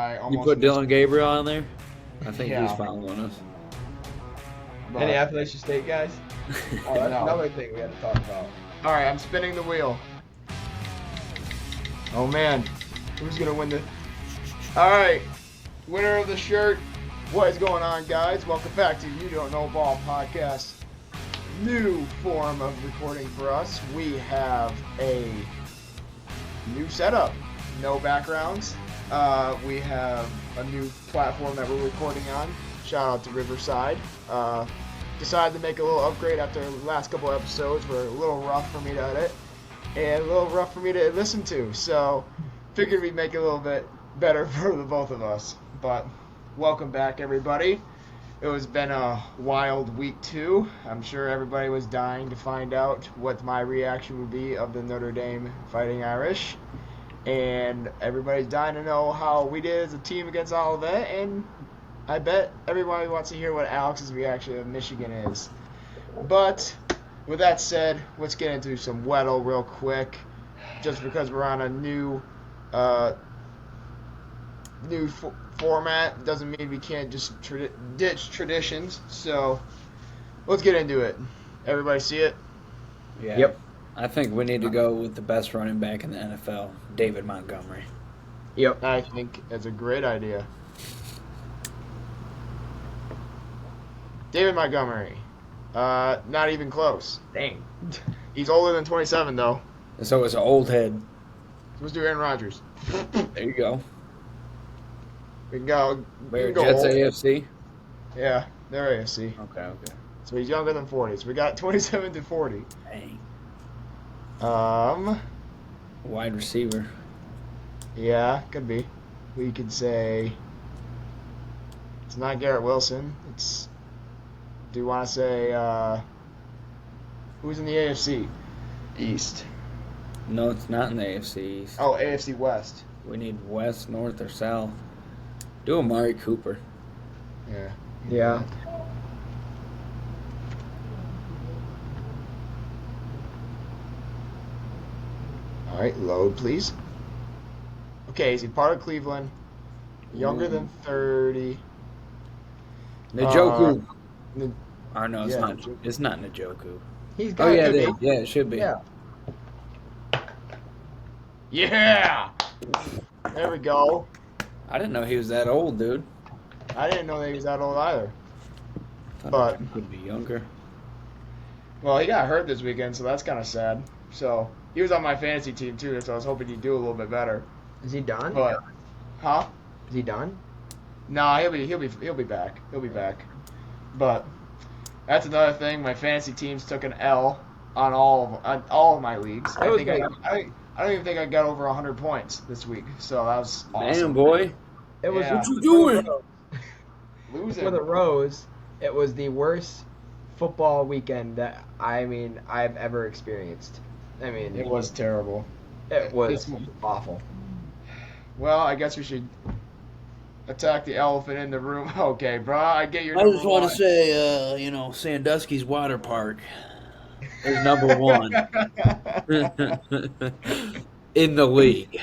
I You almost put missed. Dylan Gabriel on there? I think he's Yeah, following us. Any but Appalachian State guys? Oh, that's no. another thing we had to talk about. All right, I'm spinning the wheel. Oh man, who's gonna win the? All right, winner of the shirt. What is going on, guys? Welcome back to You Don't Know Ball podcast. New form of recording for us. We have a new setup. No backgrounds. We have a new platform that we're recording on. Shout out to Riverside. Decided to make a little upgrade after the last couple episodes were a little rough for me to edit and a little rough for me to listen to. So figured we'd make it a little bit better for the both of us. But welcome back, everybody. It has been a wild week, too. I'm sure everybody was dying to find out what my reaction would be of the Notre Dame Fighting Irish. And everybody's dying to know how we did as a team against Olivet. And I bet everybody wants to hear what Alex's reaction of Michigan is. But with that said, let's get into some Weddle real quick. Just because we're on a new format doesn't mean we can't just ditch traditions. So let's get into it. Everybody see it? Yeah. Yep. I think we need to go with the best running back in the NFL, David Montgomery. Yep. I think it's a great idea. David Montgomery. Not even close. Dang. He's older than 27, though. And so it's an old head. Let's do Aaron Rodgers. There you go. We can go. We Where can go Jets old. AFC? Yeah, they're AFC. Okay. So he's younger than 40. So we got 27 to 40. Dang. Wide receiver. Yeah, could be. We could say it's not Garrett Wilson. It's. Do you want to say who's in the AFC East? No, it's not in the AFC East. Oh, AFC West. We need west, north, or south. Do Amari Cooper. Yeah. Yeah. All right, load, please. Okay, is he part of Cleveland? Younger than 30. Njoku. N- Or no, it's yeah, not. Njoku. It's not Njoku. He's got Oh yeah, could it is. Yeah, it should be. Yeah. Yeah! There we go. I didn't know he was that old, dude. I didn't know that he was that old either. Thought But- he could be younger. Well, he got hurt this weekend, so that's kind of sad. So he was on my fantasy team too, so I was hoping he'd do a little bit better. Is he done? But, huh? Is he done? No, he'll be back. He'll be back. But that's another thing. My fantasy teams took an L on all of my leagues. I don't even think I got over 100 points this week. So that was awesome. Man, boy. It was Yeah. What you doing? Losing. For the Rose, it was the worst football weekend that I've ever experienced. I mean, It was terrible. it was It's- awful. Well, I guess we should attack the elephant in the room. Okay, bro, I get your I number just want one. to say, Sandusky's Water Park is number one in the league.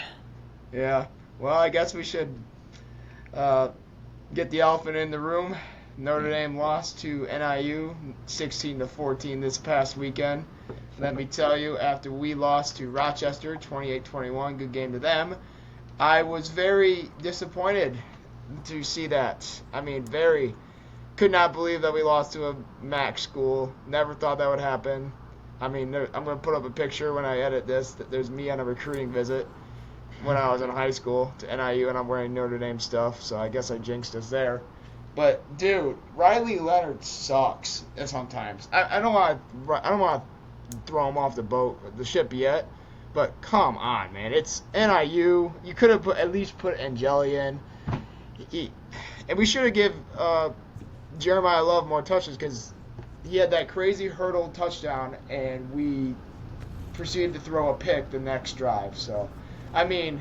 Yeah. Well, I guess we should get the elephant in the room. Notre Dame lost to NIU 16-14 this past weekend. Let me tell you, after we lost to Rochester 28-21, good game to them, I was very disappointed to see that. I mean, very. Could not believe that we lost to a MAC school. Never thought that would happen. I mean, I'm going to put up a picture when I edit this. There's me on a recruiting visit when I was in high school to NIU, and I'm wearing Notre Dame stuff, so I guess I jinxed us there. But, dude, Riley Leonard sucks sometimes. I don't want to throw him off the ship yet, but come on, man. It's NIU. You could have at least put Angeli in. And we should have give Jeremiah Love more touches because he had that crazy hurdle touchdown, and we proceeded to throw a pick the next drive. So, I mean,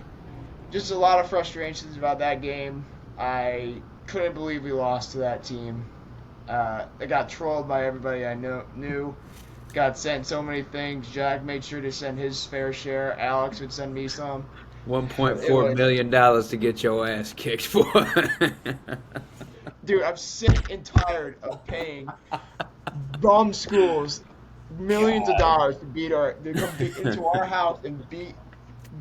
just a lot of frustrations about that game. I couldn't believe we lost to that team. I got trolled by everybody I knew. Got sent so many things. Jack made sure to send his fair share. Alex would send me some. $1.4 million to get your ass kicked for. Dude, I'm sick and tired of paying bum schools millions of dollars to come into our house and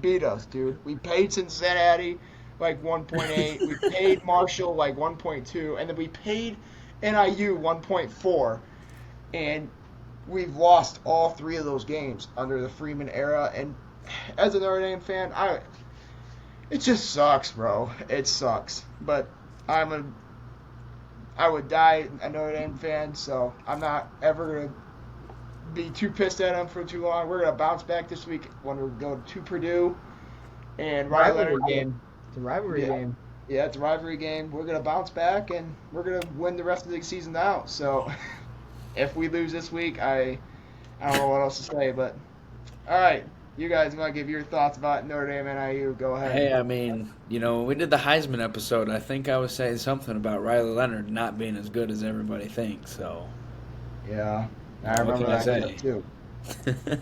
beat us, dude. We paid Cincinnati like 1.8, we paid Marshall like 1.2, and then we paid NIU 1.4, and we've lost all three of those games under the Freeman era. And as a Notre Dame fan, it just sucks, bro. It sucks. But I would die a Notre Dame fan, so I'm not ever gonna be too pissed at them for too long. We're gonna bounce back this week when we go to Purdue and Rivalry game. It's a rivalry game. Yeah, it's a rivalry game. We're gonna bounce back and we're gonna win the rest of the season out. So if we lose this week, I don't know what else to say. But all right, you guys want to give your thoughts about Notre Dame NIU? Go ahead. Hey, I mean, when we did the Heisman episode, I think I was saying something about Riley Leonard not being as good as everybody thinks. So yeah, I remember that day too. That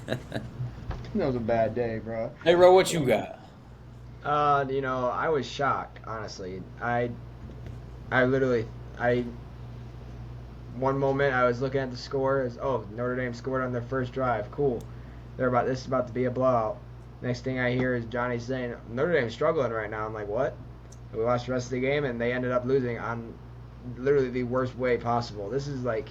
was a bad day, bro. Hey, Ro, what you got? I was shocked, honestly. One moment I was looking at the score as, Notre Dame scored on their first drive. Cool. This is about to be a blowout. Next thing I hear is Johnny saying, Notre Dame's struggling right now. I'm like, what? And we watched the rest of the game, and they ended up losing on literally the worst way possible. This is like,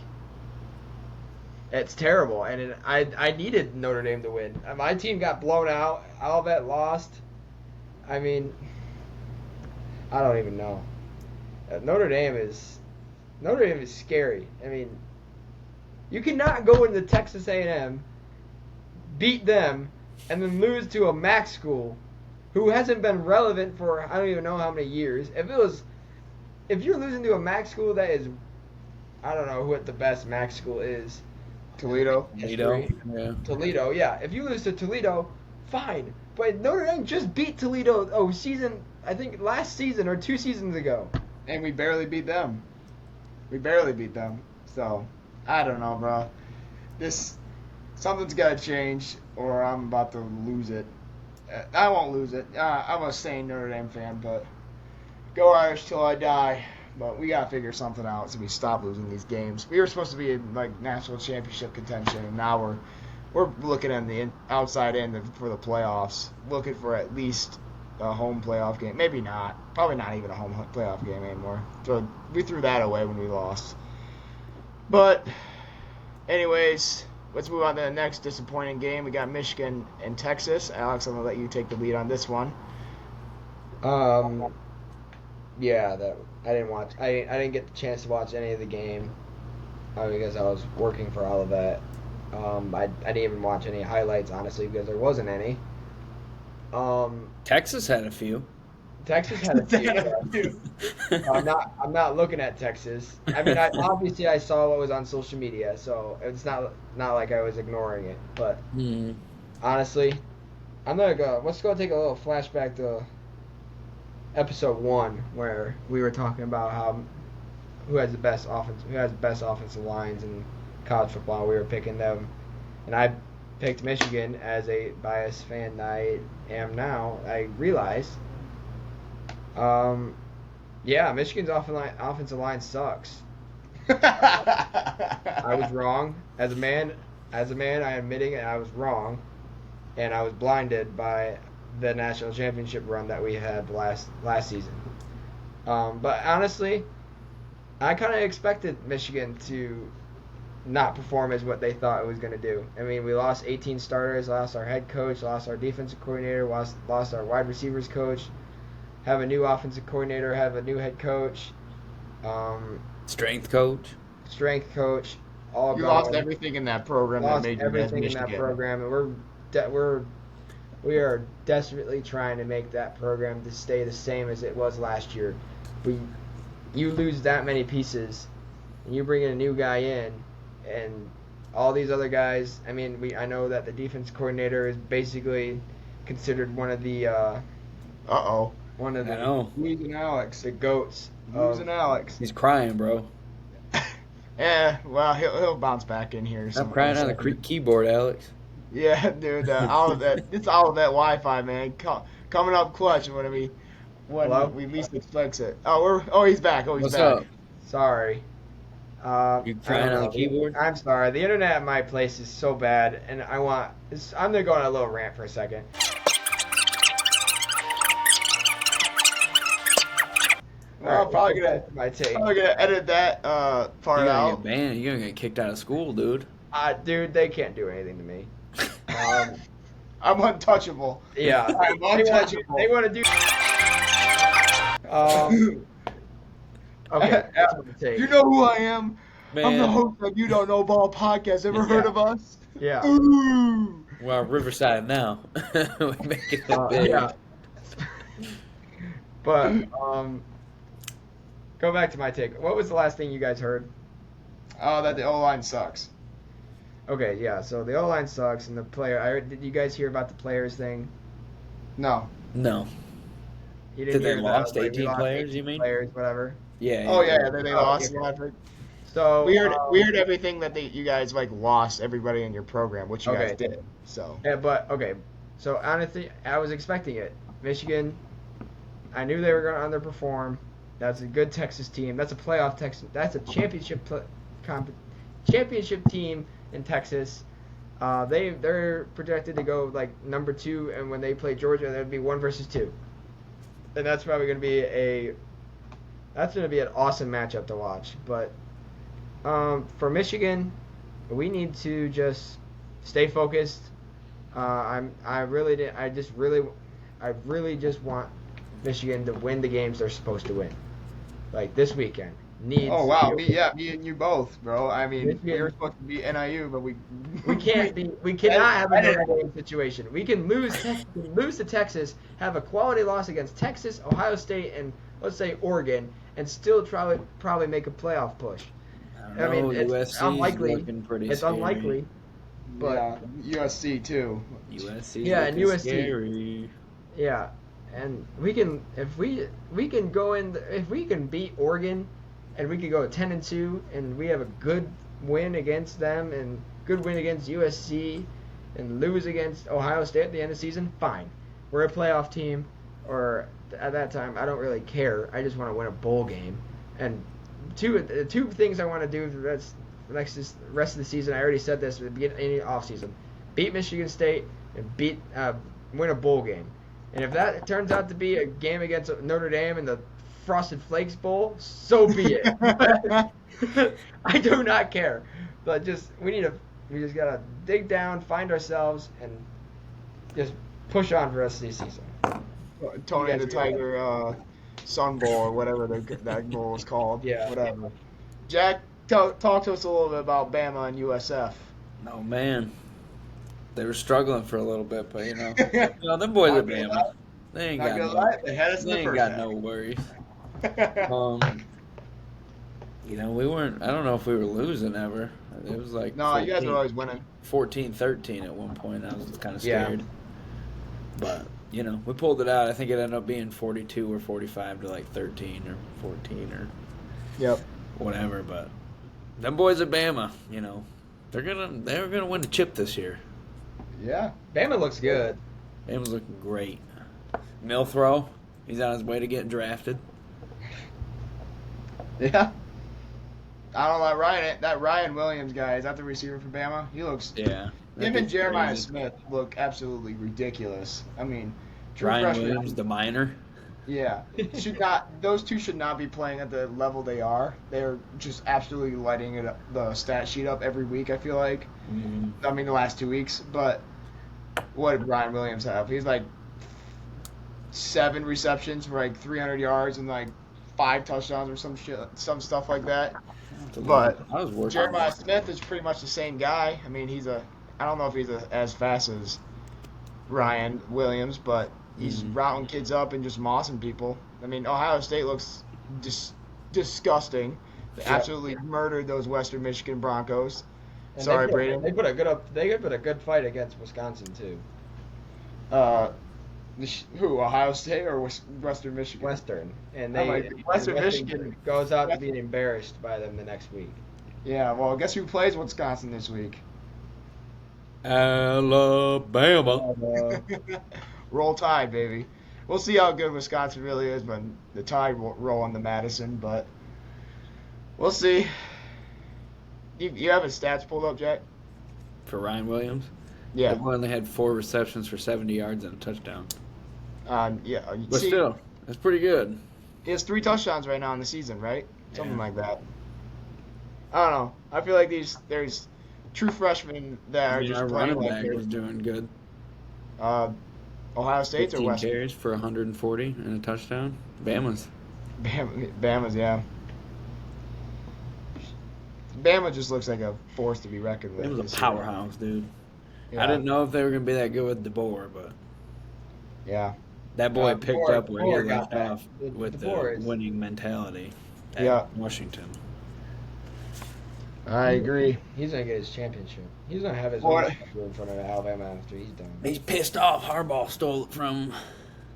it's terrible. And I needed Notre Dame to win. My team got blown out. Olivet lost. I mean, I don't even know. Notre Dame is scary. I mean, you cannot go into Texas A&M, beat them, and then lose to a MAC school who hasn't been relevant for I don't even know how many years. If you're losing to a MAC school that is, I don't know what the best MAC school is. Toledo. Yeah. Toledo, yeah. If you lose to Toledo, fine. But Notre Dame just beat Toledo I think last season or 2 seasons ago. And we barely beat them. So, I don't know, bro. Something's got to change or I'm about to lose it. I won't lose it. I'm a sane Notre Dame fan, but go Irish till I die. But we got to figure something out so we stop losing these games. We were supposed to be in national championship contention, and now we're looking at the outside end for the playoffs, looking for at least a home playoff game. Maybe not. Probably not even a home playoff game anymore. So we threw that away when we lost. But anyways, let's move on to the next disappointing game. We got Michigan and Texas. Alex, I'm going to let you take the lead on this one. Yeah, I didn't watch. I didn't get the chance to watch any of the game because I was working for all of that. I didn't even watch any highlights, honestly, because there wasn't any. Texas had a few. Texas had a few. I'm not looking at Texas. I mean, obviously I saw what was on social media, so it's not like I was ignoring it. But honestly, I'm gonna go. Let's go take a little flashback to episode 1 where we were talking about who has the best offensive lines in college football. We were picking them, and I picked Michigan as a biased fan that I am now. I realize, Michigan's offensive line sucks. I was wrong. As a man, I am admitting it. I was wrong, and I was blinded by the national championship run that we had last season. But honestly, I kind of expected Michigan to not perform as what they thought it was going to do. I mean, we lost 18 starters, lost our head coach, lost our defensive coordinator, lost our wide receivers coach, have a new offensive coordinator, have a new head coach, strength coach, all you gone. Lost everything in that program. Lost that made everything you in that program, and we are desperately trying to make that program to stay the same as it was last year. You lose that many pieces, and you bring in a new guy in, and all these other guys. I mean, I know that the defense coordinator is basically considered one of the losing Alex, the goats. Losing Alex. He's crying, bro. Yeah, well, he'll bounce back in here. I'm crying on the keyboard, Alex. Yeah, dude. All of that. It's all of that Wi-Fi, man. Coming up clutch when Hello? we least expect it. Oh, he's back. Oh, he's What's back. up? Sorry. You I crying don't on the know. keyboard? I'm sorry. The internet at my place is so bad, and I'm gonna go on a little rant for a second. Well, I'm probably let's go gonna back to my take. edit that part You're gonna out. get banned. You're gonna get kicked out of school, dude. Dude, they can't do anything to me. Um, I'm untouchable. yeah, I'm untouchable. they want to do. Okay, that's my take. You know who I am? I'm the Man, host of You Don't Know Ball podcast. Ever heard Yeah. of us? Yeah. Ooh. we're on Riverside now. We make it big. Yeah. But go back to my take. What was the last thing you guys heard? Oh, that the O line sucks. Okay, yeah. So the O line sucks, and the player. Did you guys hear about the players thing? No. No. You Did they hear that, lost like, we 18 lost players, 18 you mean? Players, whatever. Yeah. Oh yeah, they Oh, lost. yeah. Yeah, I heard. So We heard everything that you guys like lost everybody in your program, which you guys Okay. did. So Yeah, but okay. So honestly, I was expecting it. Michigan. I knew they were going to underperform. That's a good Texas team. That's a playoff Texas. That's a championship team in Texas. They're projected to go like number 2, and when they play Georgia, that'd be 1 versus 2. And that's probably going to be an awesome matchup to watch. But for Michigan, we need to just stay focused. I really just want Michigan to win the games they're supposed to win. Like this weekend. oh wow, me and you both, bro. I mean, Michigan- we were supposed to be NIU, but we cannot have a Notre Dame situation. We can lose to Texas, have a quality loss against Texas, Ohio State, and let's say Oregon, and still probably make a playoff push. I mean, know, it's USC's unlikely. looking pretty It's scary. unlikely, but yeah, USC too. USC's Yeah, and looking USC. scary. yeah, and we can if we can go in if we can beat Oregon, and we could go 10-2, and we have a good win against them and good win against USC, and lose against Ohio State at the end of the season. Fine, we're a playoff team, or at that time I don't really care. I just want to win a bowl game, and two things I want to do for the rest of the season. I already said this at the beginning of the offseason. Beat Michigan State and win a bowl game. And if that turns out to be a game against Notre Dame in the Frosted Flakes Bowl, so be it. I do not care. But we just gotta dig down, find ourselves, and just push on for the rest of the season. Tony You the guys Tiger Sun Bowl or whatever that bowl is called. Yeah. Whatever. Jack, talk to us a little bit about Bama and USF. Oh man, they were struggling for a little bit, but them boys are Bama. They ain't got They had us in they the ain't first got half. no worries. We weren't. I don't know if we were losing ever. It was like No, you guys were always winning. 14-13 at one point. I was kind of Yeah. scared, but we pulled it out. I think it ended up being 42 or 45 to like 13 or 14 or Yep. whatever. But them boys at Bama, they're gonna win the chip this year. Yeah. Bama looks good. Bama's looking great. Milthrow, he's on his way to getting drafted. Yeah. I don't like that Ryan Williams guy. Is that the receiver for Bama? He looks. Yeah. Him and Jeremiah Smith look absolutely ridiculous. I mean, true Ryan freshman- Williams, the minor. Yeah, those two should not be playing at the level they are. They're just absolutely lighting the stat sheet up every week. I feel like. Mm-hmm. I mean, the last 2 weeks. But what did Ryan Williams have? He's like 7 receptions for like 300 yards and like 5 touchdowns or some stuff like that. But I was working. Jeremiah Smith is pretty much the same guy. I mean, I don't know if he's as fast as Ryan Williams, but he's routing kids up and just mossing people. I mean, Ohio State looks disgusting. They absolutely murdered those Western Michigan Broncos. And Sorry, they Braden. put a good fight against Wisconsin too. Who? Ohio State or Western Michigan? Western, and Oh my- Western Michigan goes out to being embarrassed by them the next week. Yeah. Well, guess who plays Wisconsin this week? Alabama. Roll Tide, baby. we'll see how good Wisconsin really is when the Tide roll on the Madison, but we'll see. You have his stats pulled up, Jack? For Ryan Williams? Yeah. He only had 4 receptions for 70 yards and a touchdown. Yeah. But still, that's pretty good. He has 3 touchdowns right now in the season, right? Something like that. I don't know. I feel like there's true freshmen that are just our playing running like back was doing good. Ohio State's or 15 West? carries for 140 and a touchdown. Bama's. Bama's, yeah. Bama just looks like a force to be reckoned with. It was a this year. powerhouse, dude. Yeah. I didn't know if they were going to be that good with DeBoer, but Yeah. that boy picked up where he DeBoer got left that. off with DeBoer the is- winning mentality at Yeah. Washington. I agree. He's gonna get his championship. He's gonna have his What? own statue in front of Alabama after he's done. He's pissed off. Harbaugh stole it from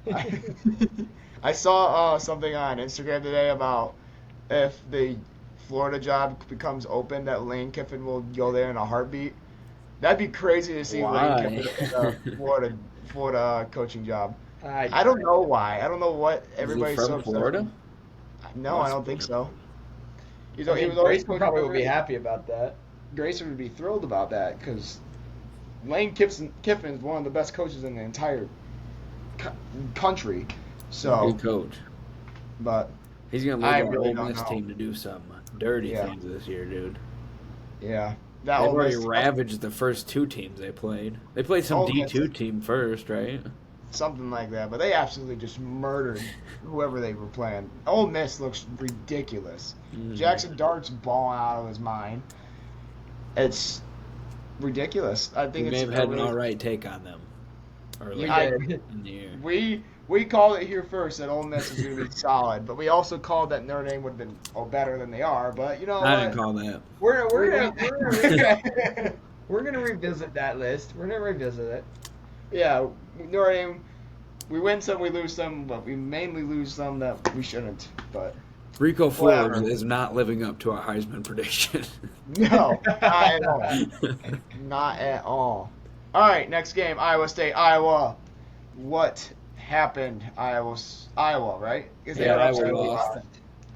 him. I saw something on Instagram today about if the Florida job becomes open, that Lane Kiffin will go there in a heartbeat. That'd be crazy to see Why? Lane Kiffin in a Florida coaching job. I I don't know why. I don't know what everybody's Is he so from upset Florida? with. No, I don't think so. He was always Grayson coaching probably for would be Grayson. happy about that. Grayson would be thrilled about that because Lane Kiffin is one of the best coaches in the entire country. So, Good coach. but He's going to I lead our really Ole don't Miss know. team to do some dirty Yeah. things this year, dude. yeah, that They've Ole already Miss- ravaged the first 2 teams they played. They played some Ole Miss- D2 team first, right? something like that. But they absolutely just murdered whoever they were playing. Ole Miss looks ridiculous. Mhm. Jackson Dart's balling out of his mind. It's ridiculous. I think We may it's have had an really- alright take on them early I- in the year. We called it here first that Ole Miss was going to be solid, but we also called that Notre Dame would have been better than they are. But you know I what? didn't call that. We're gonna revisit that list. We're gonna revisit it. Yeah, Notre Dame. We win some, we lose some, but we mainly lose some that we shouldn't. But Rico Flores Whatever. is not living up to our Heisman prediction. no, not at all. Not at all. All right, next game, Iowa State, Iowa. What happened, Iowa, right? Is Yeah, were Iowa upset lost. with-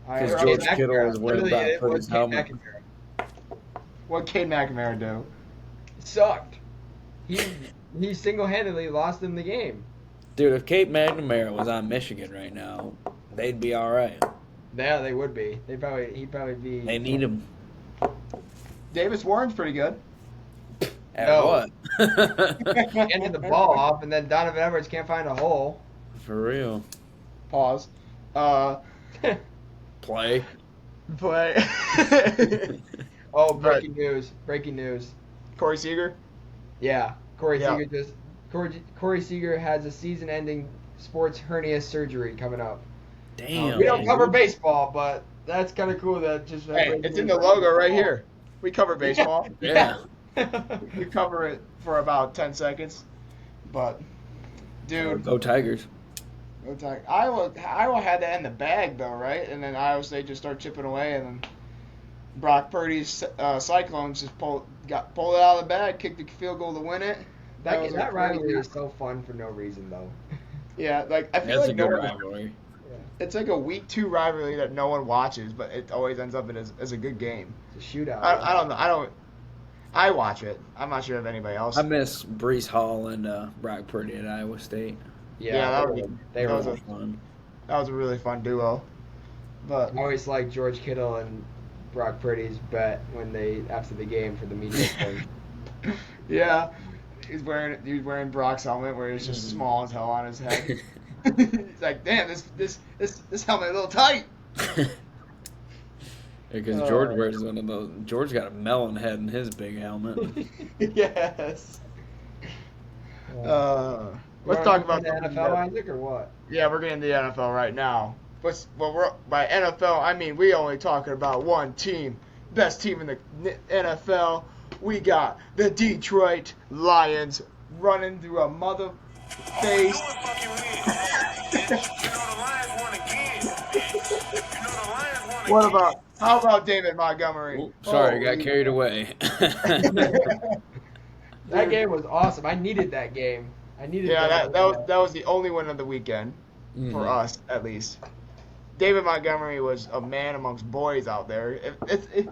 Because Iowa- George Kittle was wearing Literally, Brock it was Purdy's Kate helmet. McNamara. What Cade McNamara do? It sucked. He single-handedly lost them the game. Dude, if Kate McNamara was on Michigan right now, they'd be all right. Yeah, they would be. He'd probably be. They need him. Davis Warren's pretty good. At No. what? Handed the ball off, and then Donovan Edwards can't find a hole. For real. Pause. Play. Play. Oh, breaking news! Breaking news! Corey Seager. Yeah, Corey Yeah. Seager Corey Seager has a season-ending sports hernia surgery coming up. Damn. We don't dude. cover baseball, but that's kind of cool. That just Hey, it's in the logo right here. We cover baseball. Yeah. We cover it for about 10 seconds. But, dude, Go Tigers. Iowa had that in the bag, though, right? And then Iowa State just started chipping away, and then Brock Purdy's Cyclones just pulled it out of the bag, kicked the field goal to win it. was a That rivalry crazy- is so fun for no reason, though. Yeah, like I feel That's like a good no one, rivalry. it's like a week 2 rivalry that no one watches, but it always ends up as a good game. It's a shootout. I don't know. I watch it. I'm not sure if anybody else. I miss Brees Hall and Brock Purdy at Iowa State. Yeah, that was- they that were. was a- Fun. That was a really fun duo. But I always liked George Kittle and Brock Purdy's bet when they after the game for the media thing. yeah, he's wearing Brock's helmet where it's just small as hell on his head. He's like, damn, this helmet a little tight. Because George wears one of those. George got a melon head in his big helmet. Yes. Let's Wanna talk go about the something NFL, that- Isaac, or what? Yeah, we're getting to the NFL right now. But by NFL, I mean we only talking about one team, best team in the NFL. We got the Detroit Lions running through a mother face. How about David Montgomery? Oop, sorry, Holy got carried away. That game was awesome. I needed that game. I needed. Yeah, that was the only win of the weekend. for us at least. David Montgomery was a man amongst boys out there. If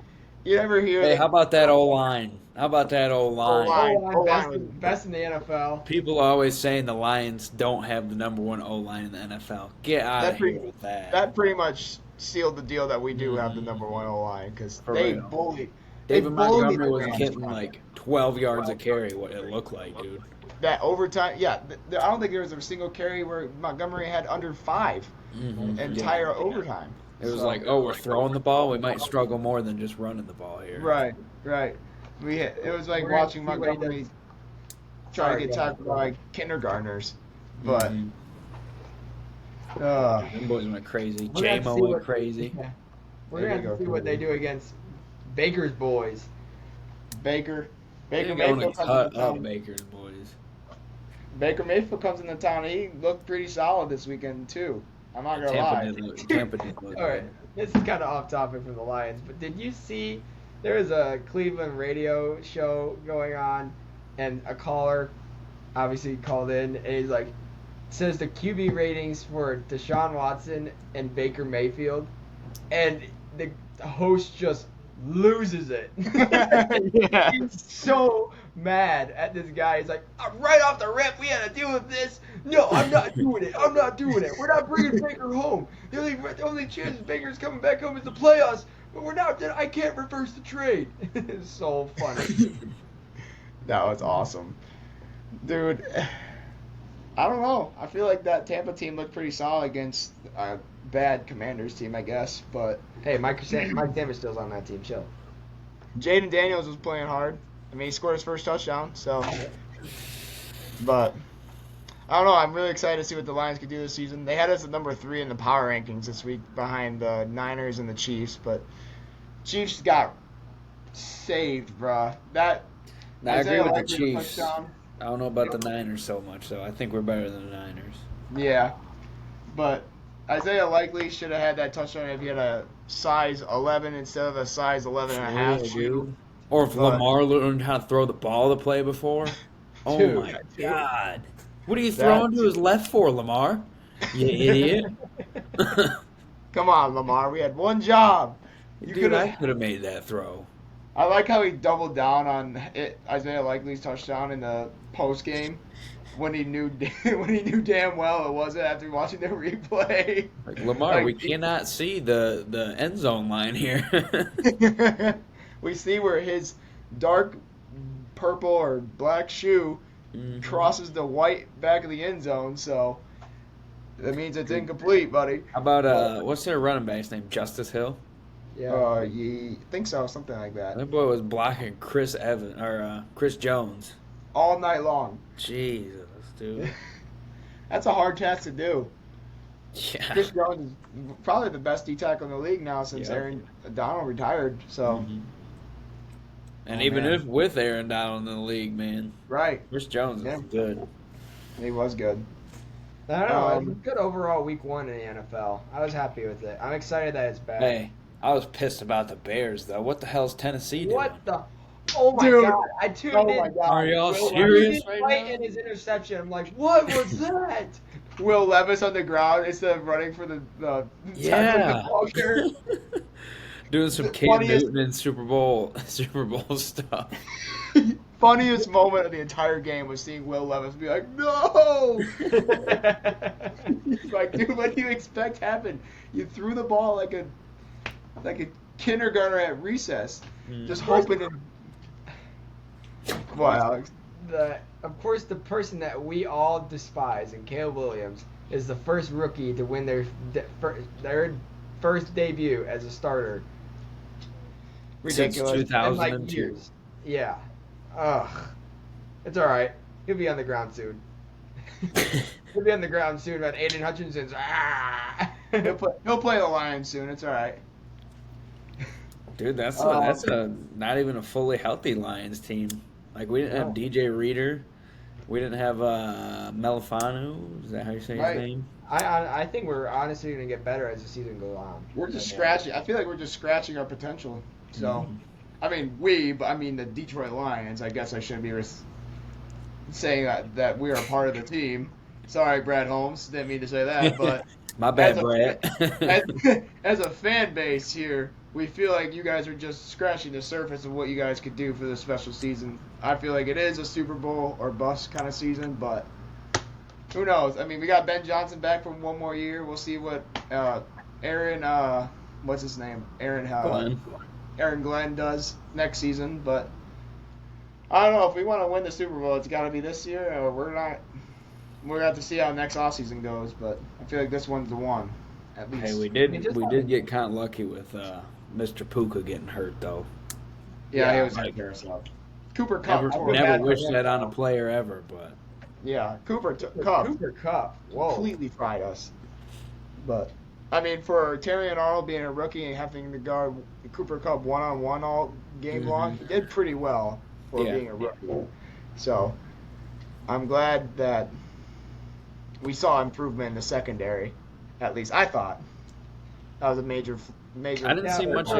you ever hear Hey, that how about that old line? How about that old line? O-line Best in the NFL. People are always saying the Lions don't have the number one O line in the NFL. Get out That of here pretty- with that. that pretty much sealed the deal that we do have the number one O-line because For they real. bullied. David they bullied Montgomery the was Rams. getting like 12 yards a carry. What it looked like, dude. That overtime. Yeah, I don't think there was a single carry where Montgomery had under 5 entire overtime. It was So- like, oh, we're throwing the ball. We might struggle more than just running the ball here. Right. It was like We're gonna watching see what he Montgomery does. try to Sorry, get go ahead. tackled by kindergartners, but Mhm. uh, Them boys went crazy. We're gonna have to J-Mo see went what- crazy. Yeah. We're They gonna did have to go see what they do against Baker's boys. Baker They're going to Mayfield comes cut into up town. Baker's boys. Baker Mayfield comes into town. He looked pretty solid this weekend too. I'm not gonna lie. Tampa did look All right, good. this is kind of off topic from the Lions, but did you see there was a Cleveland radio show going on, and a caller obviously called in, and he's like, says the QB ratings for Deshaun Watson and Baker Mayfield, and the host just loses it. Yeah. He's so mad at this guy. He's like, right off the rip, we had to deal with this. No, I'm not doing it. I'm not doing it. We're not bringing Baker home. The only chance Baker's coming back home is the playoffs. But we're not. I can't reverse the trade. It's so funny. That was awesome, dude. I don't know. I feel like that Tampa team looked pretty solid against a bad Commanders team, I guess. But Hey, Mike Samuel's on that team. Chill. Jaden Daniels was playing hard. I mean, he scored his first touchdown. So, but I don't know. I'm really excited to see what the Lions could do this season. They had us at number 3 in the power rankings this week, behind the Niners and the Chiefs. But Chiefs got saved, bruh. That Now, I agree Isaiah with the Likely Chiefs. touchdown. I don't know about the Niners so much, though. I think we're better than the Niners. Yeah, but Isaiah Likely should have had that touchdown if he had a size 11 instead of a size 11 and a half Yeah, shoe. dude. Or if But- Lamar learned how to throw the ball to play before. Oh Dude, my God! What are you That- throwing to his left for, Lamar? You idiot! Come on, Lamar. We had one job. You Dude, I could've- could have made that throw. I like how he doubled down on it, Isaiah Likely's touchdown in the post game when he knew damn well it wasn't after watching the replay. Like Lamar, Like, we cannot see the end zone line here. We see where his dark purple or black shoe Mhm. crosses the white back of the end zone, so that means it's incomplete, buddy. How about what's their running back's name? Justice Hill. Yeah. Think so, something like that. That boy was blocking Chris Jones. All night long. Jesus, dude. That's a hard task to do. Yeah. Chris Jones is probably the best D tackle in the league now since Yeah. Aaron Donald retired. So, Mhm. And Oh, even man. if with Aaron Donald in the league, man, right, Chris Jones Yeah. is good. he was good. I don't know. It Um, was a good overall week 1 in the NFL. I was happy with it. I'm excited that it's back. Hey, I was pissed about the Bears though. What the hell's Tennessee doing? What the? Oh my Dude. god! I tuned Oh in. my God. Are y'all Will serious Right right now? in his interception. I'm like, what was that? Will Levis on the ground instead of running for the Yeah. ball carrier. Doing some The Cam funniest- Newton and Super Bowl stuff. Funniest moment of the entire game was seeing Will Levis be like, "No!" Like, dude, what do you expect happened? You threw the ball like a kindergartner at recess, just hoping. What, Alex? Of course, the person that we all despise, and Caleb Williams, is the first rookie to win their first debut as a starter Since Ridiculous. in 2002. like years. Yeah. Ugh. It's all right. He'll be on the ground soon. He'll be on the ground soon. About Aiden Hutchinson's. Ah. He'll play the Lions soon. It's all right. Dude, that's Um, a not even a fully healthy Lions team. Like we didn't have No. DJ Reader, we didn't have Melifanu. Is that how you say Right. his name? I think we're honestly going to get better as the season goes on. We're just scratching. I feel like we're just scratching our potential. So, I mean, the Detroit Lions. I guess I shouldn't be saying that we are part of the team. Sorry, Brad Holmes. Didn't mean to say that, but My bad, as Brad. as a fan base here, we feel like you guys are just scratching the surface of what you guys could do for this special season. I feel like it is a Super Bowl or bust kind of season, but who knows? I mean, we got Ben Johnson back for one more year. We'll see what Aaron, what's his name? Aaron Glenn does next season, but I don't know if we want to win the Super Bowl. It's got to be this year, or we're not. We're gonna have to see how next offseason goes, but I feel like this one's the one. At least. Hey, we did get kind of lucky with Mr. Puka getting hurt though. Yeah, he was like- himself. Cooper Cup. Never wish that on a player ever, but Yeah, Cooper Cup. Whoa. completely fried us. But I mean, for Terry and Arnold being a rookie and having to guard Cooper Cup one-on-one all game long, he did pretty well for being a rookie. So I'm glad that we saw improvement in the secondary. At least I thought that was a major. I didn't see much. I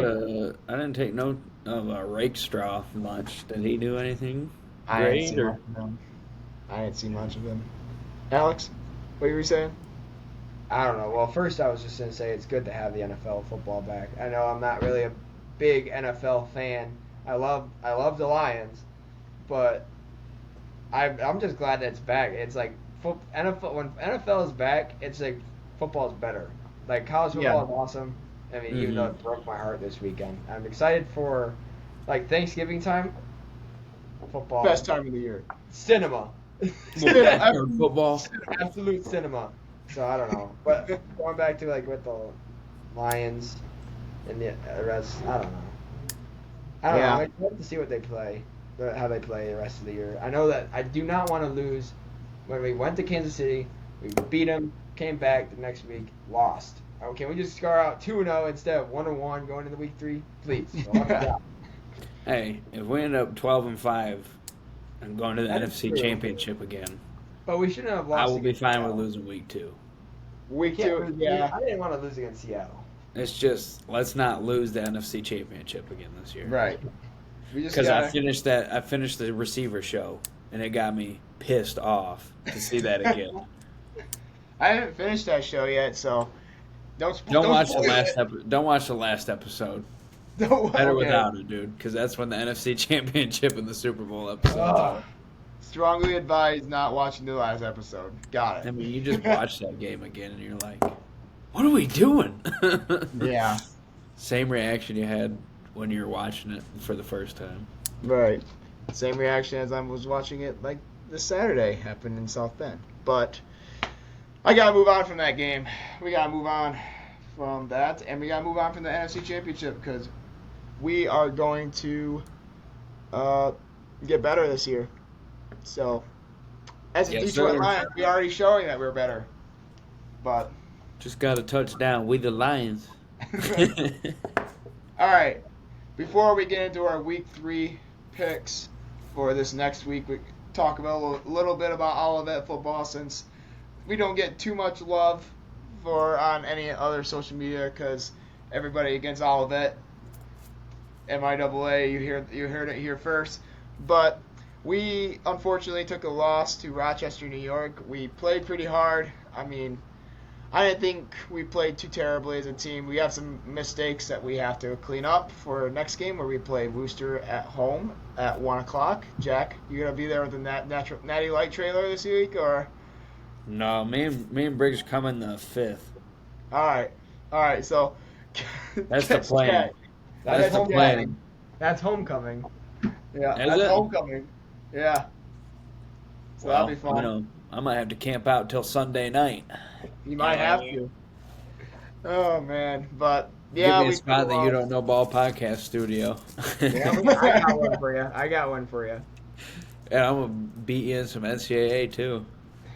didn't take note of Rakestraw much. Did he do anything I didn't great? see much of him. I didn't see much of him. Alex, what were you saying? I don't know. Well, first I was just going to say it's good to have the NFL football back. I know I'm not really a big NFL fan. I love the Lions, but I'm just glad that it's back. It's like NFL when NFL is back, it's like football is better. Like college football is awesome. I mean, even though it broke my heart this weekend, I'm excited for like Thanksgiving time. Football, Best time of the year. cinema, Football. absolute cinema. So I don't know, but going back to like with the Lions and the rest, I don't know. I'd love to see what they play, how they play the rest of the year. I know that I do not want to lose. When we went to Kansas City, we beat them, came back the next week, lost. Oh, can we just score out 2-0 instead of 1-1 going into week 3, please? Hey, if we end up 12-5 and going to the That is NFC true. Championship again, But we shouldn't have lost. I will be against fine with Seattle. losing week 2. Week Can't 2, lose- yeah. I didn't want to lose against Seattle. It's just let's not lose the NFC Championship again this year. Right. We just Because I gotta, finished the receiver show, and it got me pissed off to see that again. I haven't finished that show yet, so don't Don't spoil it. Don't watch the last episode. Don't- Better okay. without it, dude. Because that's when the NFC Championship and the Super Bowl episode. Oh. Strongly advise not watching the last episode. Got I it. mean, you just watch that game again, and you're like, "What are we doing?" Yeah. Same reaction you had when you were watching it for the first time. Right. Same reaction as I was watching it like this Saturday happened in South Bend. But I gotta move on from that game. We gotta move on from that, and we gotta move on from the NFC Championship because we are going to get better this year. So, as a Yes, Detroit sir. Lions, we're already showing that we're better. But Just got a touchdown. We the Lions. all right, before we get into our Week 3 picks for this next week, we talk about a little bit about Olivet football since we don't get too much love for on any other social media because everybody against Olivet, MIAA, you heard it here first. But we unfortunately took a loss to Rochester, New York. We played pretty hard. I mean, I didn't think we played too terribly as a team. We have some mistakes that we have to clean up for next game where we play Worcester at home at 1 o'clock. Jack, you going to be there with the Natty Light trailer this week? Or? No, me and Briggs come in the 5th. All right. So That's the plan. That's the okay. plan. That's homecoming. Yeah, Is that's it? homecoming. Yeah. So that'll be fun. You know, I might have to camp out till Sunday night. You might have to. Oh man, but yeah, Give me a we spot pulled that you off. don't know ball podcast studio. Yeah, I got one for you. And I'm gonna beat you in some NCAA too.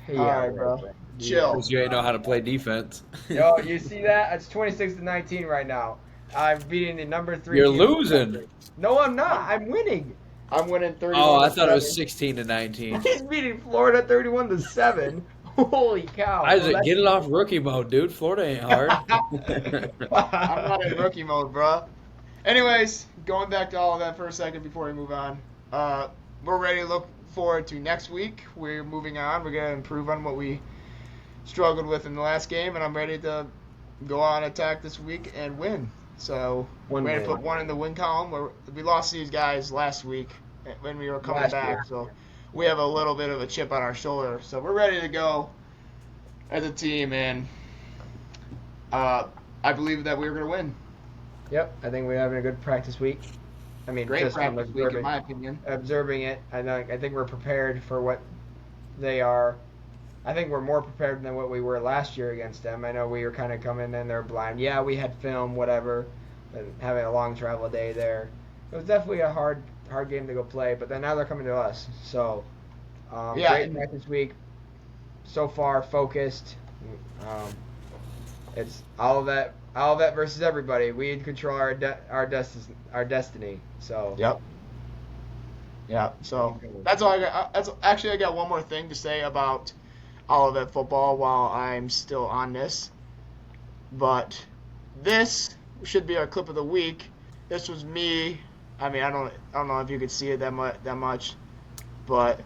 Yeah, All right, bro. Chill. Because you ain't know how to play defense. Yo, you see that? It's 26-19 right now. I'm beating the number 3. You're team in the losing. country. No, I'm not. I'm winning. I'm winning 31. Oh, I thought it was 7. 16-19. He's beating Florida 31-7. Holy cow! Isaac, Well, get it off rookie mode, dude. Florida ain't hard. I'm not in rookie mode, bro. Anyways, going back to all of that for a second before we move on. We're ready to look forward to next week. We're moving on. We're gonna improve on what we struggled with in the last game, and I'm ready to go on attack this week and win. So One we're going to win. put one in the win column. We lost these guys last week when we were coming Last back, year. so we have a little bit of a chip on our shoulder. So we're ready to go as a team, and I believe that we're going to win. Yep, I think we're having a good practice week. I mean, Great just from practice week, in my opinion. observing it, I think we're prepared for what they are. I think we're more prepared than what we were last year against them. I know we were kind of coming in there blind. Yeah, we had film, whatever, and having a long travel day there. It was definitely a hard game to go play, but then now they're coming to us. So, great practice week. So far, focused. It's all of that versus everybody. We control our destiny. So. Yep. Yeah. So that's all I got. I got one more thing to say about Olivet football while I'm still on this. But this should be our clip of the week. This was me. I mean, I don't know if you could see it that much, but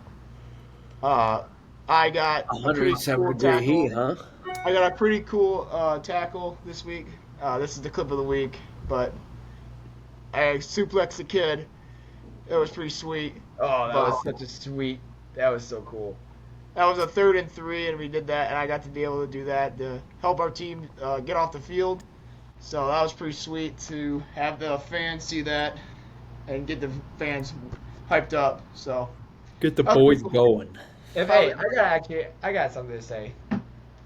I got a pretty 107 cool degree tackle. heat, huh? I got a pretty cool tackle this week. This is the clip of the week, but I suplexed the kid. It was pretty sweet. Oh, that was such a sweet. That was so cool. That was a 3rd and 3, and we did that, and I got to be able to do that to help our team get off the field. So that was pretty sweet to have the fans see that and get the fans hyped up. So Get the That's boys cool. going. Hey, I got something to say.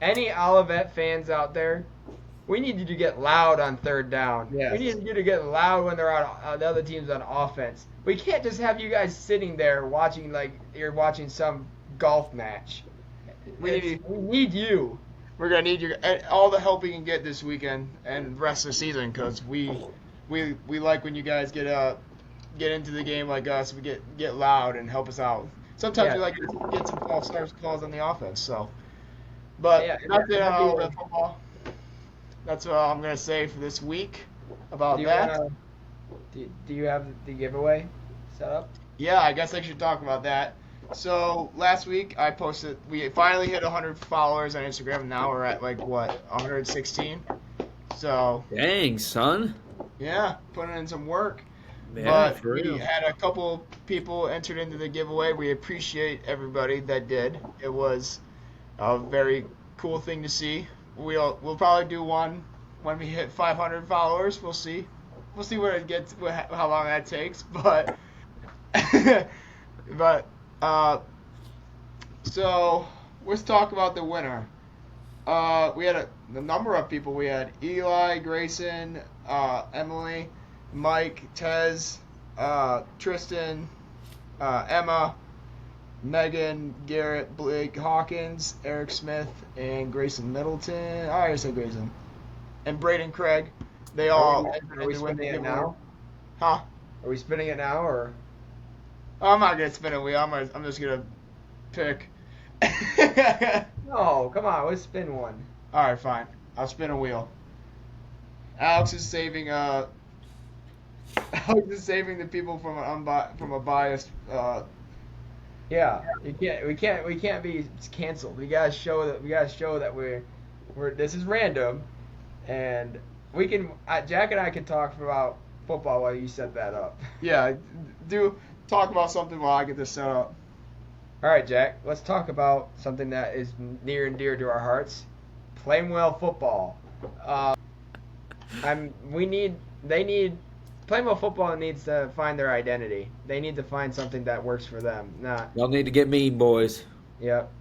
Any Olivet fans out there, we need you to get loud on 3rd down. Yes. We need you to get loud when they're on the other team's on offense. We can't just have you guys sitting there watching like you're watching some golf match. We need you. We're gonna need all the help we can get this weekend and the rest of the season, because we like when you guys get into the game like us. We get loud and help us out. Sometimes we like to get some false starts calls on the offense. So, but that's it on all the football. That's all I'm gonna say for this week about that. Do you have the giveaway set up? Yeah, I guess I should talk about that. So last week I posted, we finally hit 100 followers on Instagram. Now we're at 116. So Dang, son. yeah, putting in some work. Yeah, But for real. we had a couple people entered into the giveaway. We appreciate everybody that did. It was a very cool thing to see. We'll probably do one when we hit 500 followers. We'll see. We'll see where it gets, how long that takes. But so let's talk about the winner. We had the number of people. We had Eli, Grayson, Emily, Mike, Tez, Tristan, Emma, Megan, Garrett, Blake Hawkins, Eric Smith, and Grayson Middleton. I already said Grayson. And Braden Craig. They all Are we spinning it now? Huh? Are we spinning it now or? I'm not gonna spin a wheel. I'm just gonna pick. No, come on, let's spin one. All right, fine. I'll spin a wheel. Alex is saving the people from a biased. Yeah, we can't be canceled. We gotta show that we're this is random, and we can. Jack and I can talk about football while you set that up. Yeah, talk about something while I get this set up. All right, Jack. Let's talk about something that is near and dear to our hearts. Plainwell football. Plainwell football needs to find their identity. They need to find something that works for them. Y'all need to get mean, boys. Yep.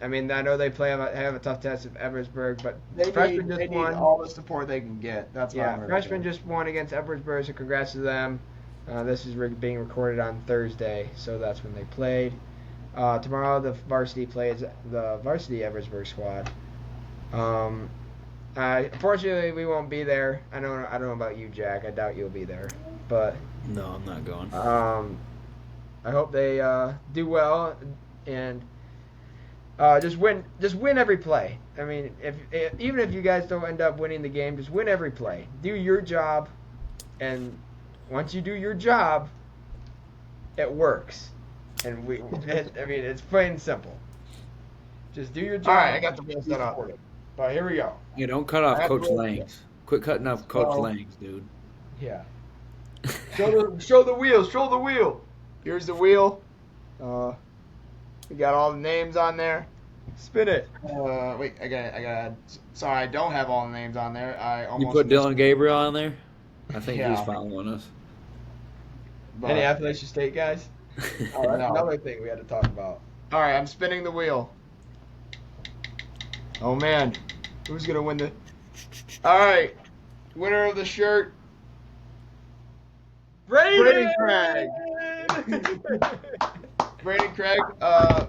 I mean, I know they have a tough test at Eversburg, but They freshmen need just won. all the support they can get. That's what I'm gonna Freshmen say. just won against Eversburg, so congrats to them. This is being recorded on Thursday, so that's when they played. Tomorrow the varsity plays the varsity Eversburg squad. Unfortunately, we won't be there. I don't know about you, Jack. I doubt you'll be there, but No, I'm not going. I hope they do well and just win every play. I mean, even if you guys don't end up winning the game, just win every play. Do your job, and once you do your job, it works. And it's plain and simple. Just do your job. All right, I got the wheel Be set up. supportive. All right, here we go. Yeah, don't cut off I have Coach to- Langs. Quit cutting off Coach Oh. Langs, dude. Yeah. Show the wheel. Show the wheel. Here's the wheel. We got all the names on there. Spin it. Wait, I got. Sorry, I don't have all the names on there. I You almost put missed Dylan it, Gabriel on there? I think Yeah. he's following us. but- Any Appalachian State guys? Oh, that's No. another thing we had to talk about. All right, I'm spinning the wheel. Oh man, who's gonna win the? All right, winner of the shirt, Braden Craig. Braden Craig. I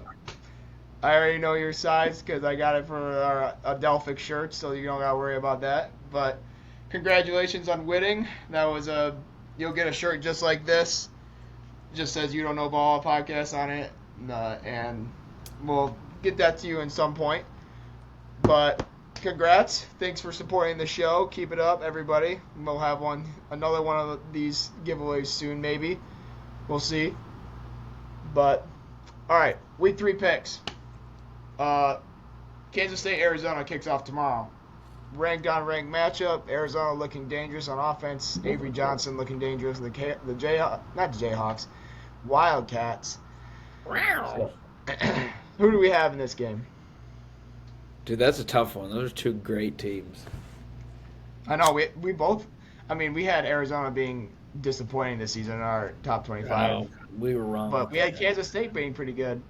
already know your size because I got it for our Adelphic shirt, so you don't gotta worry about that. But congratulations on winning. That was you'll get a shirt just like this. Just says "You Don't Know Ball" podcast on it, and we'll get that to you in some point. But congrats! Thanks for supporting the show. Keep it up, everybody. We'll have another one of these giveaways soon, maybe. We'll see. But all right, week 3 picks. Kansas State, Arizona kicks off tomorrow. Ranked on ranked matchup. Arizona looking dangerous on offense. Avery Johnson looking dangerous. The Jayhawks, Wildcats. Who do we have in this game? Dude, that's a tough one. Those are two great teams. I know we both. I mean, we had Arizona being disappointing this season in our top 25, Oh, we were wrong. but we had Kansas State being pretty good.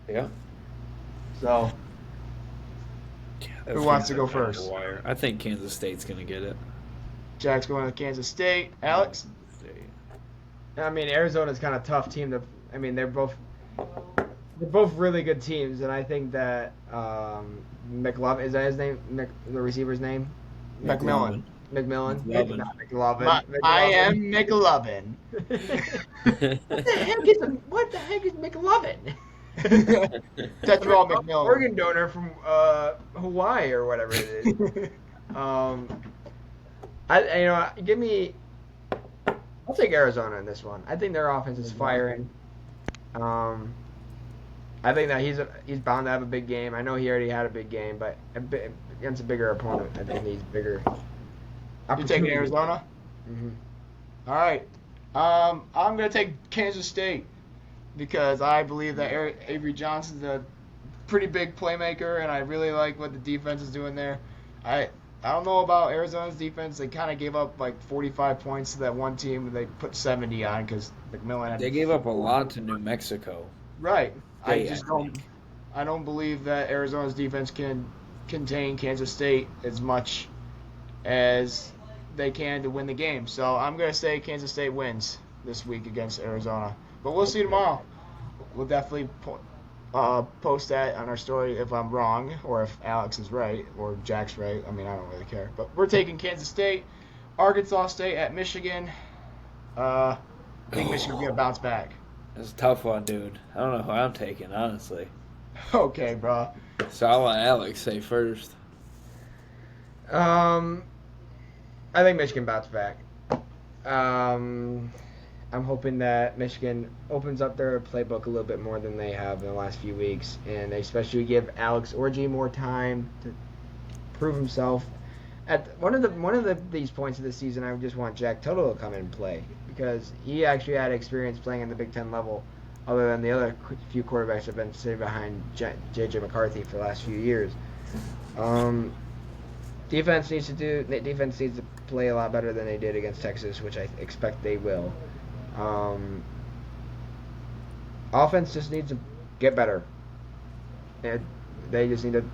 Yeah. So That Who wants to seems go like first? a wire. I think Kansas State's going to get it. Jack's going to Kansas State. Alex. I mean, Arizona's kind of tough team to. I mean, they're both really good teams, and I think that McLovin, is that his name? The receiver's name? McMillan. McMillan. McLovin. Not McLovin. I am McLovin. What the heck is McLovin? Tetrall McMillan. Organ donor from Hawaii or whatever it is. I'll take Arizona in this one. I think their offense is firing. I think that he's bound to have a big game. I know he already had a big game, but against a bigger opponent, I think he's bigger. You taking Arizona? Mm-hmm. All right. I'm going to take Kansas State because I believe that Avery Johnson's a pretty big playmaker, and I really like what the defense is doing there. I don't know about Arizona's defense. They kind of gave up like 45 points to that one team, and they put 70 on because McMillan had. They gave up a lot to New Mexico. Right. They, I don't believe that Arizona's defense can contain Kansas State as much as they can to win the game. So I'm going to say Kansas State wins this week against Arizona. But we'll see tomorrow. We'll definitely post that on our story if I'm wrong or if Alex is right or Jack's right. I mean, I don't really care. But we're taking Kansas State, Arkansas State at Michigan. I think Michigan's going to bounce back. It's a tough one, dude. I don't know who I'm taking, honestly. Okay, bro. So I'll let Alex say first. I think Michigan bounces back. I'm hoping that Michigan opens up their playbook a little bit more than they have in the last few weeks, and they especially give Alex Orji more time to prove himself. At one of these points of the season, I just want Jack Tuttle to come in and play because he actually had experience playing in the Big Ten level, other than the other few quarterbacks that have been sitting behind J.J. McCarthy for the last few years. Defense needs to play a lot better than they did against Texas, which I expect they will. Offense just needs to get better. And they just need to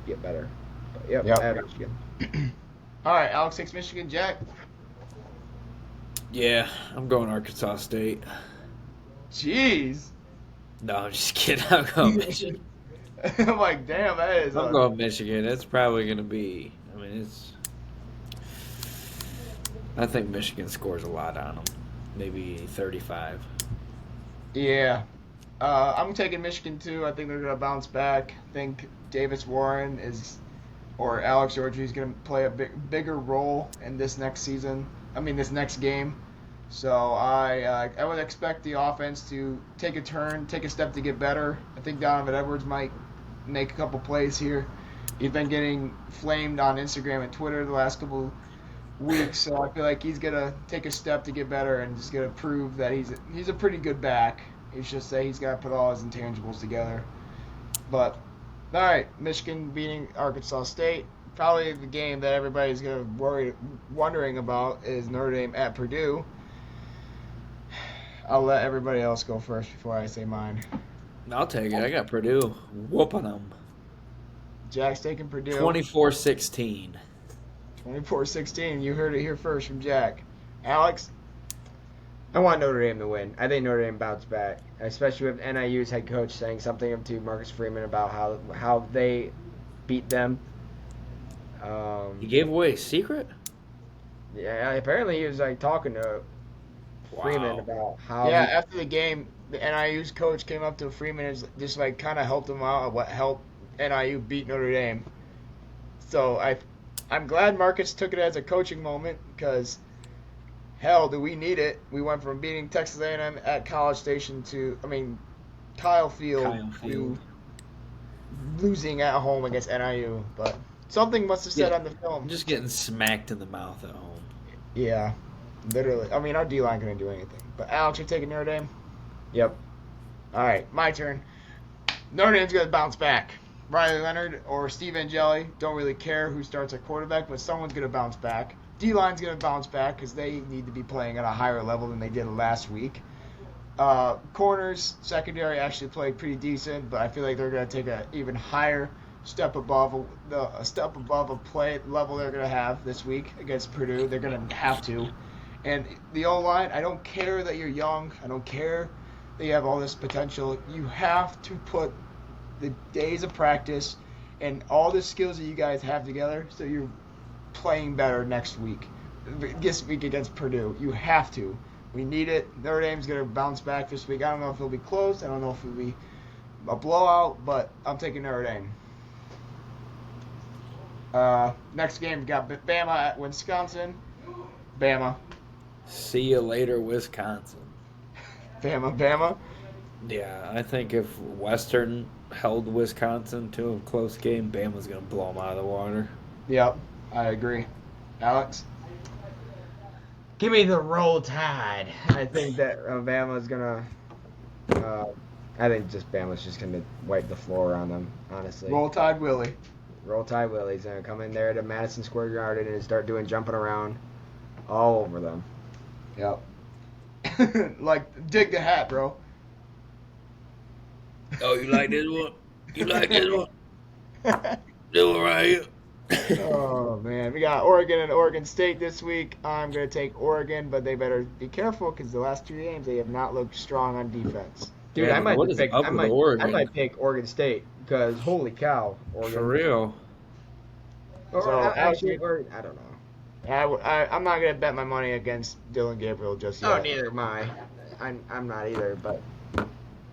get better. But, yep. I have Michigan. All right, Alex takes Michigan. Jack? Yeah, I'm going Arkansas State. Jeez. No, I'm just kidding. I'm going Michigan. I'm like, damn, that is. I'm going Michigan. It's probably going to be. I mean, it's. I think Michigan scores a lot on them. Maybe 35. Yeah. I'm taking Michigan too. I think they're going to bounce back. I think Davis Warren or Alex Orji is going to play a bigger role in this next season. This next game. So I would expect the offense to take a turn, take a step to get better. I think Donovan Edwards might make a couple plays here. He's been getting flamed on Instagram and Twitter the last couple weeks, so I feel like he's gonna take a step to get better and just gonna prove that he's a pretty good back. It's just that he's got to put all his intangibles together. But all right, Michigan beating Arkansas State. Probably the game that everybody's gonna wondering about is Notre Dame at Purdue. I'll let everybody else go first before I say mine. I'll take it. I got Purdue whooping them. Jack's taking Purdue. 24-16. 24-16. You heard it here first from Jack. Alex? I want Notre Dame to win. I think Notre Dame bounce back, especially with NIU's head coach saying something to Marcus Freeman about how they beat them. He gave away a secret? Yeah, apparently he was like talking to Freeman about how. Yeah, after the game, the NIU's coach came up to Freeman and just like kind of helped him out. What helped NIU beat Notre Dame. So I'm glad Marcus took it as a coaching moment because. Hell, do we need it? We went from beating Texas A&M at College Station Kyle Field to losing at home against NIU. But something must have said on the film. Just getting smacked in the mouth at home. Yeah, literally. I mean, our D-line couldn't do anything. But Alex, you're taking Notre Dame? Yep. All right, my turn. Notre Dame's going to bounce back. Riley Leonard or Steve Angeli, don't really care who starts at quarterback, but someone's going to bounce back. D-line's going to bounce back because they need to be playing at a higher level than they did last week. Corners, secondary actually played pretty decent, but I feel like they're going to take an even higher step above a play level they're going to have this week against Purdue. They're going to have to. And the O-line, I don't care that you're young. I don't care that you have all this potential. You have to put the days of practice and all the skills that you guys have together so you're playing better next week. This week against Purdue. You have to. We need it. Notre Dame's going to bounce back this week. I don't know if it'll be close. I don't know if it'll be a blowout, but I'm taking Notre Dame. Next game, we got Bama at Wisconsin. Bama. See you later, Wisconsin. Bama. Yeah, I think if Western held Wisconsin to a close game, Bama's going to blow them out of the water. Yep, I agree. Alex? Give me the Roll Tide. I think that Bama's gonna. I think Bama's just gonna wipe the floor on them. Honestly. Roll Tide Willie. Roll Tide Willie's gonna come in there to Madison Square Garden and start doing jumping around all over them. Yep. Like dig the hat, bro. Oh, you like this one? You like this one? Do it right here. Oh man, we got Oregon and Oregon State this week. I'm gonna take Oregon, but they better be careful because the last 2 games they have not looked strong on defense. Dude, Yeah, I might what is pick. up I with might Oregon? pick Oregon State because holy cow, Oregon. For real. Actually, I don't know. I'm not gonna bet my money against Dylan Gabriel just yet. Oh, neither am I. I'm not either, but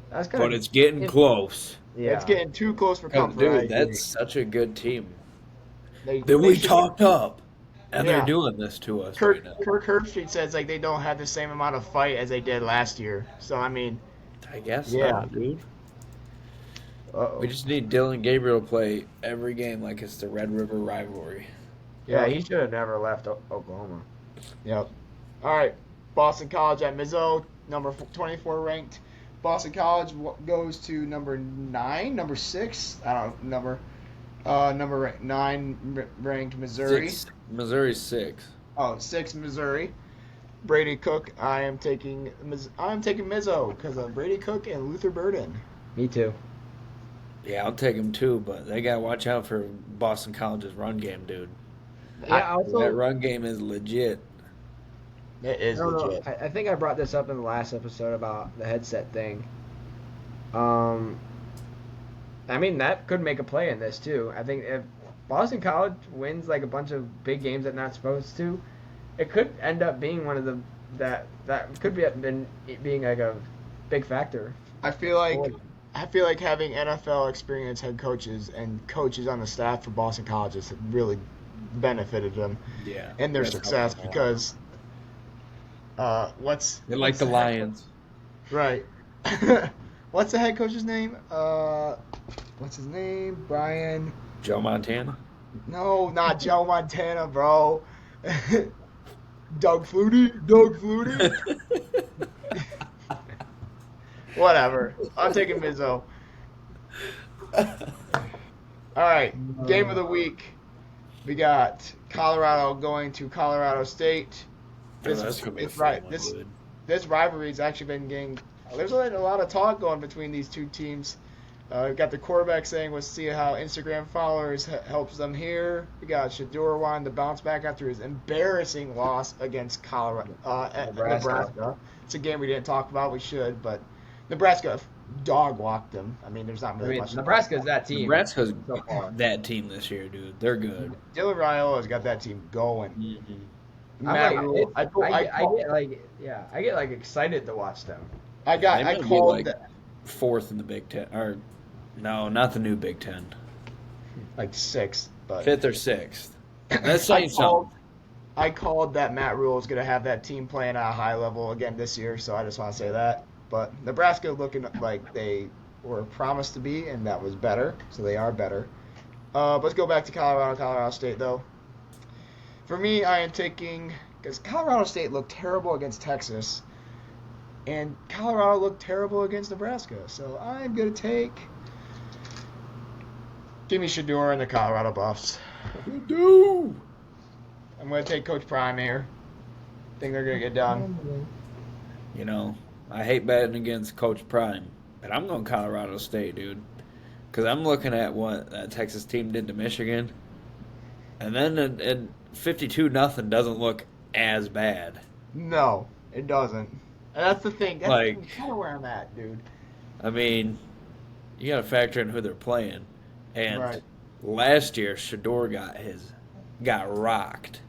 that's kind But it's getting close. Yeah. It's getting too close for Oh, comfort. dude, that's such a good team. They We should- talked up, and Yeah. they're doing this to us Kirk right now. Herbstreit says like they don't have the same amount of fight as they did last year. So I mean, I guess Yeah. so, dude. Uh-oh. We just need Dylan Gabriel to play every game like it's the Red River rivalry. Yeah, he should have never left Oklahoma. Yep. All right, Boston College at Mizzo, number 24 ranked. Boston College goes to number 6. I don't know, number 9 ranked Missouri. Missouri 6. Oh, 6 Missouri. Brady Cook. I am taking Mizzo because of Brady Cook and Luther Burden. Me too. Yeah, I'll take him too, but they gotta watch out for Boston College's run game, dude. Yeah, also, That run game is legit. It is I don't know. legit. I think I brought this up in the last episode about the headset thing. I mean, that could make a play in this too. I think if Boston College wins like a bunch of big games that not supposed to, it could end up being one of the that could being like a big factor. I feel like having NFL experience head coaches and coaches on the staff for Boston College has really benefited them Yeah. in their That's success helpful. because They're like the head Lions. Right. What's the head coach's name? what's his name? Brian. Joe Montana. No, not Joe Montana, bro. Doug Flutie. Doug Flutie. Whatever. I'm taking Mizzo. All right, game of the week. We got Colorado going to Colorado State. That's gonna be a fun right. one, This dude. this rivalry's actually been getting. There's a lot of talk going between these two teams. We got the quarterback saying, "We'll see how Instagram followers helps them here." We got Shador wanting to bounce back after his embarrassing loss against Colorado, at Nebraska. It's a game we didn't talk about. We should, but Nebraska dog walked them. I mean, there's not really much. Nebraska's that team. Nebraska's so far. that team this year, dude. They're good. Dylan Raiola's got that team going. Mm-hmm. Matt I'm Rule, like, I get like excited to watch them. I They called might be, like, fourth in the Big Ten, or no, not the new Big Ten. like sixth, but Fifth or sixth. That's saying something. I called that Matt Rule is going to have that team playing at a high level again this year, so I just want to say that. But Nebraska looking like they were promised to be, and that was better, so they are better. Let's go back to Colorado State, though. For me, I am taking, because Colorado State looked terrible against Texas, and Colorado looked terrible against Nebraska, so I'm going to take, give me Shador and the Colorado Buffs. Do. I'm going to take Coach Prime here. Think they're going to get done. You know, I hate betting against Coach Prime, but I'm going Colorado State, dude. Because I'm looking at what that Texas team did to Michigan, and then and 52-0 doesn't look as bad. No, it doesn't. And that's the thing. That's Like- kind of where I'm at, dude. I mean, you got to factor in who they're playing, and Right. last year Shador got rocked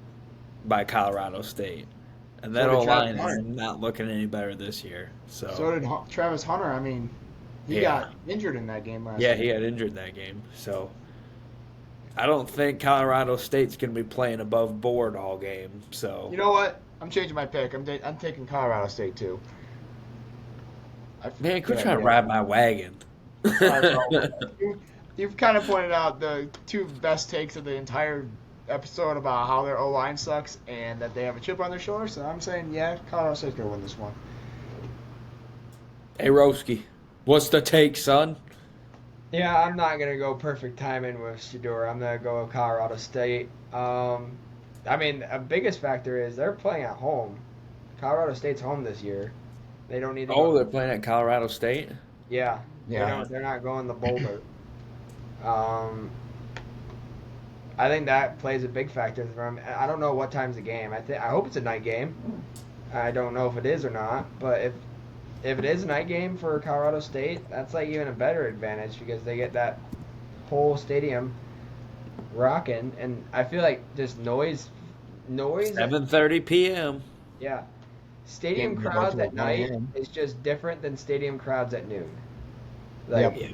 by Colorado State, and that So did O line Travis is Hunter. not looking any better this year. So did Travis Hunter. I mean, he Yeah. got injured in that game last Yeah, year. he had injured that game. So I don't think Colorado State's going to be playing above board all game. So You know what? I'm changing my pick. I'm taking Colorado State, too. man, quit Yeah, trying to yeah. ride my wagon. You've kind of pointed out the two best takes of the entire episode about how their O-line sucks and that they have a chip on their shoulder, so I'm saying, yeah, Colorado State's going to win this one. Hey, Roski, what's the take, son? Yeah, I'm not gonna go perfect timing with Shador. I'm gonna go with Colorado State. I mean, a biggest factor is they're playing at home. Colorado State's home this year. They don't need to. Oh, go. they're playing at Colorado State? Yeah. Yeah. They're not going to Boulder. I think that plays a big factor for them. I don't know what time's the game. I hope it's a night game. I don't know if it is or not, but if it is a night game for Colorado State, that's like even a better advantage because they get that whole stadium rocking, and I feel like just noise. 7:30 p.m. Yeah, stadium Game crowds goes to at night 1 a.m. is just different than stadium crowds at noon. Like, Yep.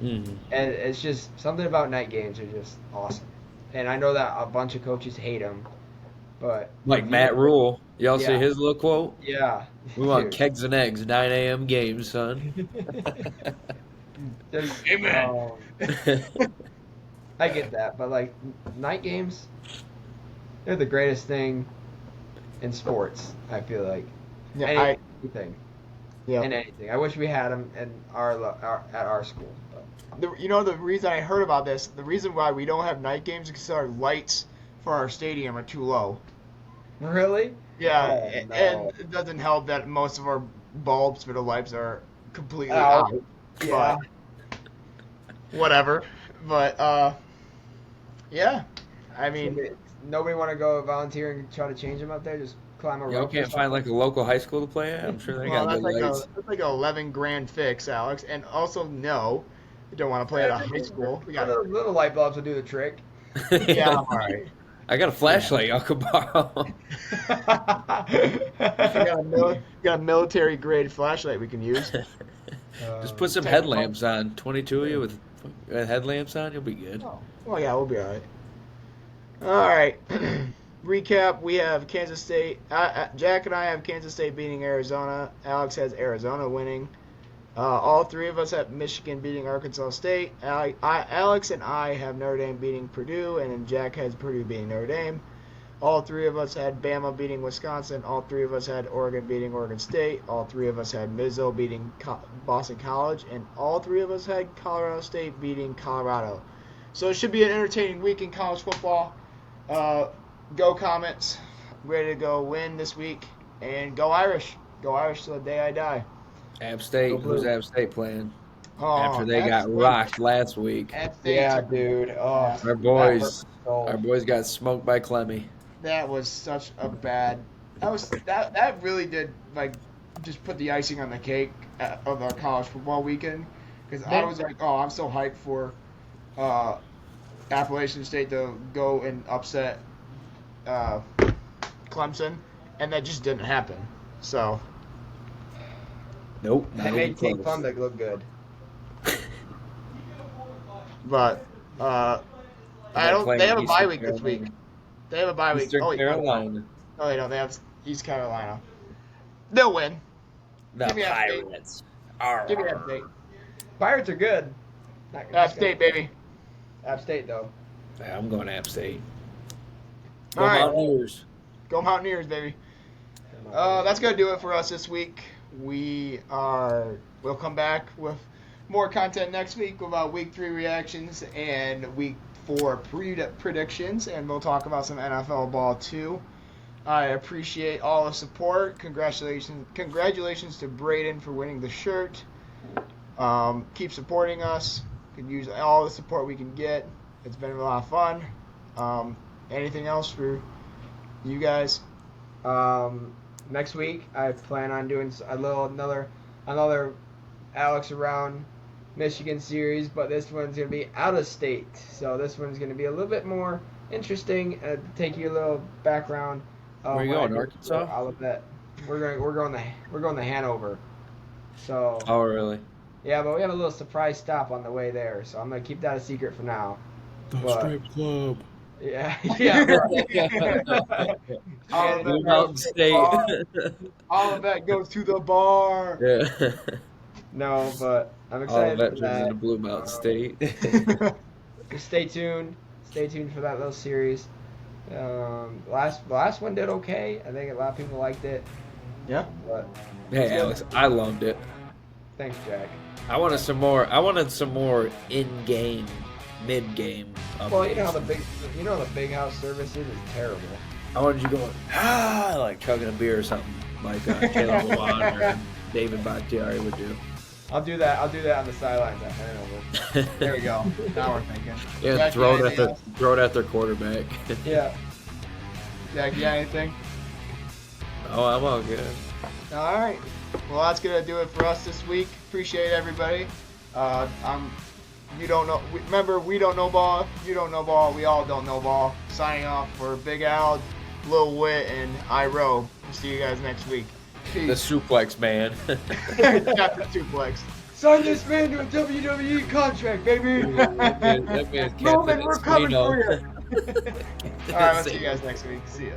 Mm-hmm. and it's just something about night games are just awesome. And I know that a bunch of coaches hate them, but Like Matt Rule. Y'all see Yeah. his little quote? yeah, We want Dude. kegs and eggs, 9 a.m. games, son. Just, Amen. I get that, but like night games, they're the greatest thing in sports. I feel like Yeah, anything, yeah. in anything. I wish we had them in at our school. But The reason I heard about this, the reason why we don't have night games is because our lights for our stadium are too low. really, Yeah, Oh, and no. it doesn't help that most of our bulbs for the lights are completely Oh, out. yeah. But whatever. But yeah, I mean, Nobody want to go volunteer and try to change them up there. Just climb a rope. Y'all or can't something? find like a local high school to play at? I'm sure they well, got that's good like lights. that's like a 11 grand fix, Alex. And also, no, we don't want to play at a high school. We got little light bulbs will do the trick. yeah, I'm all right. I got a flashlight y'all could borrow. We got a military grade flashlight we can use. Just put some 10 headlamps on. 22 of you with headlamps on, you'll be good. Oh, well, yeah, we'll be all right. All right. Recap: we have Kansas State. Jack and I have Kansas State beating Arizona. Alex has Arizona winning. All three of us have Michigan beating Arkansas State. Alex and I have Notre Dame beating Purdue, and then Jack has Purdue beating Notre Dame. All three of us had Bama beating Wisconsin. All three of us had Oregon beating Oregon State. All three of us had Mizzo beating Boston College. And all three of us had Colorado State beating Colorado. So it should be an entertaining week in college football. Go Comets. Ready to go win this week. And go Irish. Go Irish till the day I die. App State. Go Blue. Who's App State playing? Oh, After they got rocked last week. App State. Yeah, dude. Oh, Our boys got smoked by Clemmy. That was such a bad. That really did just put the icing on the cake of our college football weekend, because I was like, oh, I'm so hyped for Appalachian State to go and upset Clemson, and that just didn't happen. So Nope. They made King Klondike look good. but I don't. They have a bye week this week. They have a bye week. Eastern Carolina. No, they don't. They have East Carolina. They'll win. The Give me App State. Pirates. Give me App State. Pirates are good. App State, baby. App State, though. Yeah, I'm going App State. Go All right. Mountaineers. Go Mountaineers, baby. That's gonna do it for us this week. We'll come back with more content next week about week 3 reactions and week 4 predictions, and we'll talk about some NFL ball too. I appreciate all the support. Congratulations to Braden for winning the shirt. Keep supporting us. Could use all the support we can get. It's been a lot of fun. Anything else for you guys? Next week, I plan on doing another Alex Around Michigan series, but this one's going to be out of state. So this one's going to be a little bit more interesting. Take you a little background. Where are you going, Arkansas? Olivet. We're going to Hanover. So. Oh, really? Yeah, but we have a little surprise stop on the way there, so I'm going to keep that a secret for now. The strip club. Yeah, yeah. Blue Mountain State. All of that goes to the bar. Yeah. No, but I'm All excited for veterans that. in the Blue Mountain State. Just stay tuned. Stay tuned for that little series. The last one did okay. I think a lot of people liked it. Yeah. But Hey, Alex, I loved it. thanks, Jack. I wanted some more in-game, mid-game. Well, you updates. know the big house service is terrible. I wanted you going like chugging a beer or something like Caleb Lewan or David Bakhtiari would do. I'll do that on the sidelines at Hanover. There we go. Now we're thinking. Yeah, Jack, throw you it at their quarterback. Yeah. Jack, you got anything? Oh, I'm all good. All right. Well, that's gonna do it for us this week. Appreciate everybody. You don't know. Remember, we don't know ball. You don't know ball. We all don't know ball. Signing off for Big Al, Lil Wit, and Iro. We'll see you guys next week. The Peace. suplex man. Chapter Suplex. Sign this man to a WWE contract, baby. That man's Roman, we're coming Espino. for you. All right, we'll see you guys next week. See ya.